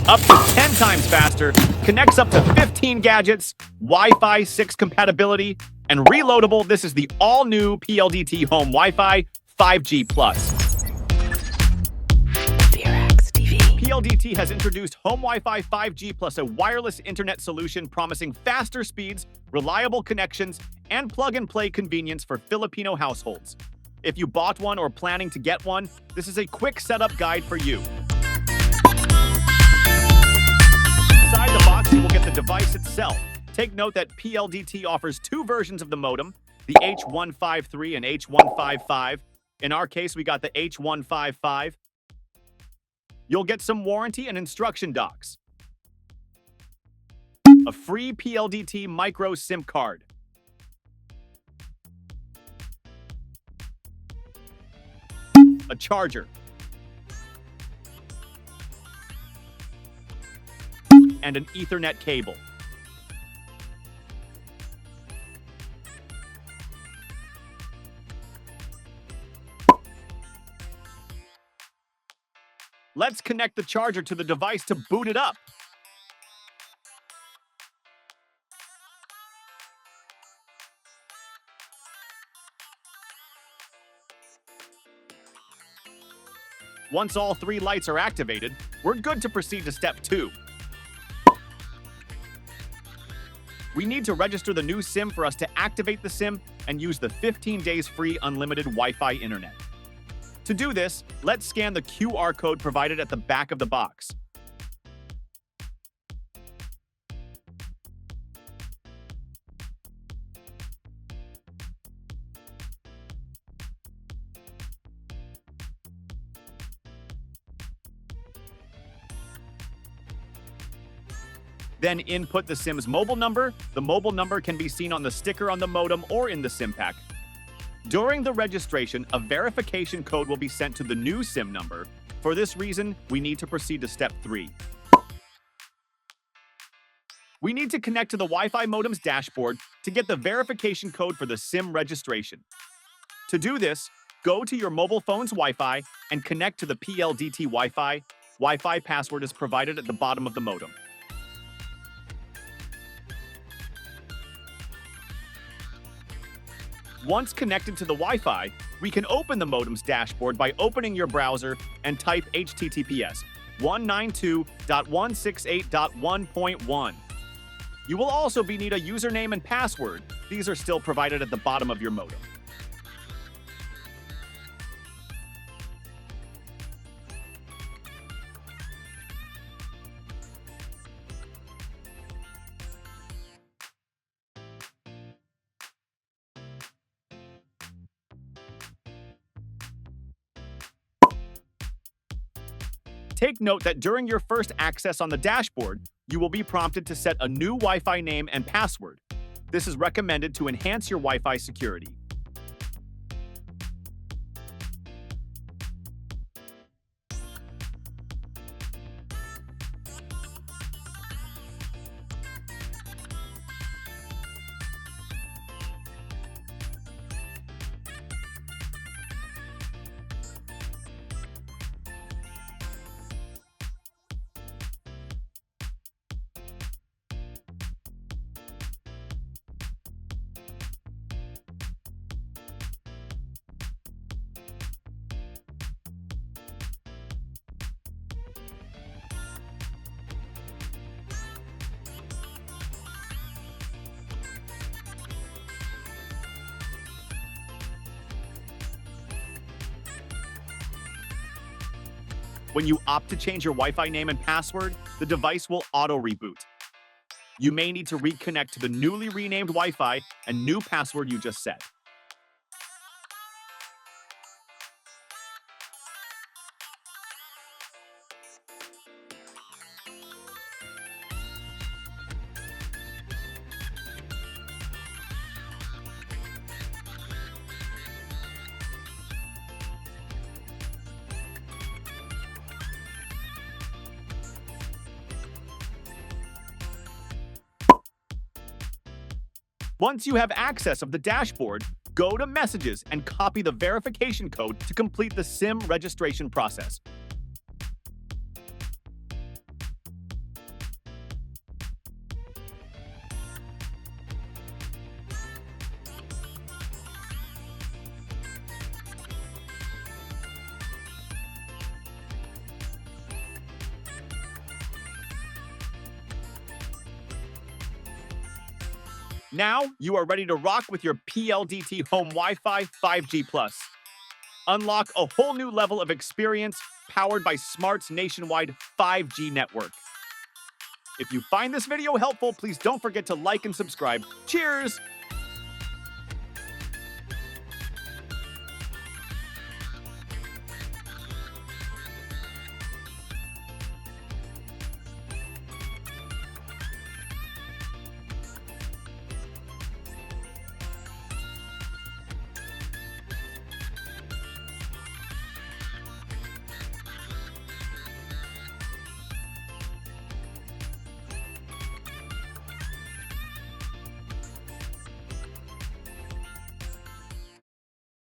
up to 10 times faster, connects up to 15 gadgets, Wi-Fi 6 compatibility, and reloadable. This is the all-new PLDT Home Wi-Fi 5G+. PLDT has introduced Home Wi-Fi 5G Plus, a wireless internet solution promising faster speeds, reliable connections, and plug-and-play convenience for Filipino households. If you bought one or planning to get one, this is a quick setup guide for you. Inside the box, you will get the device itself. Take note that PLDT offers two versions of the modem, the H153 and H155. In our case, we got the H155. You'll get some warranty and instruction docs, a free PLDT micro SIM card, a charger, and an Ethernet cable. Let's connect the charger to the device to boot it up. Once all three lights are activated, we're good to proceed to step 2. We need to register the new SIM for us to activate the SIM and use the 15 days free unlimited Wi-Fi internet. To do this, let's scan the QR code provided at the back of the box. Then input the SIM's mobile number. The mobile number can be seen on the sticker on the modem or in the SIM pack. During the registration, a verification code will be sent to the new SIM number. For this reason, we need to proceed to step 3. We need to connect to the Wi-Fi modem's dashboard to get the verification code for the SIM registration. To do this, go to your mobile phone's Wi-Fi and connect to the PLDT Wi-Fi. Wi-Fi password is provided at the bottom of the modem. Once connected to the Wi-Fi, we can open the modem's dashboard by opening your browser and type https 192.168.1.1. You will also need a username and password. These are still provided at the bottom of your modem. Take note that during your first access on the dashboard, you will be prompted to set a new Wi-Fi name and password. This is recommended to enhance your Wi-Fi security. When you opt to change your Wi-Fi name and password, the device will auto-reboot. You may need to reconnect to the newly renamed Wi-Fi and new password you just set. Once you have access of the dashboard, go to Messages and copy the verification code to complete the SIM registration process. Now you are ready to rock with your PLDT Home Wi-Fi 5G+. Unlock a whole new level of experience powered by Smart's nationwide 5G network. If you find this video helpful, please don't forget to like and subscribe. Cheers!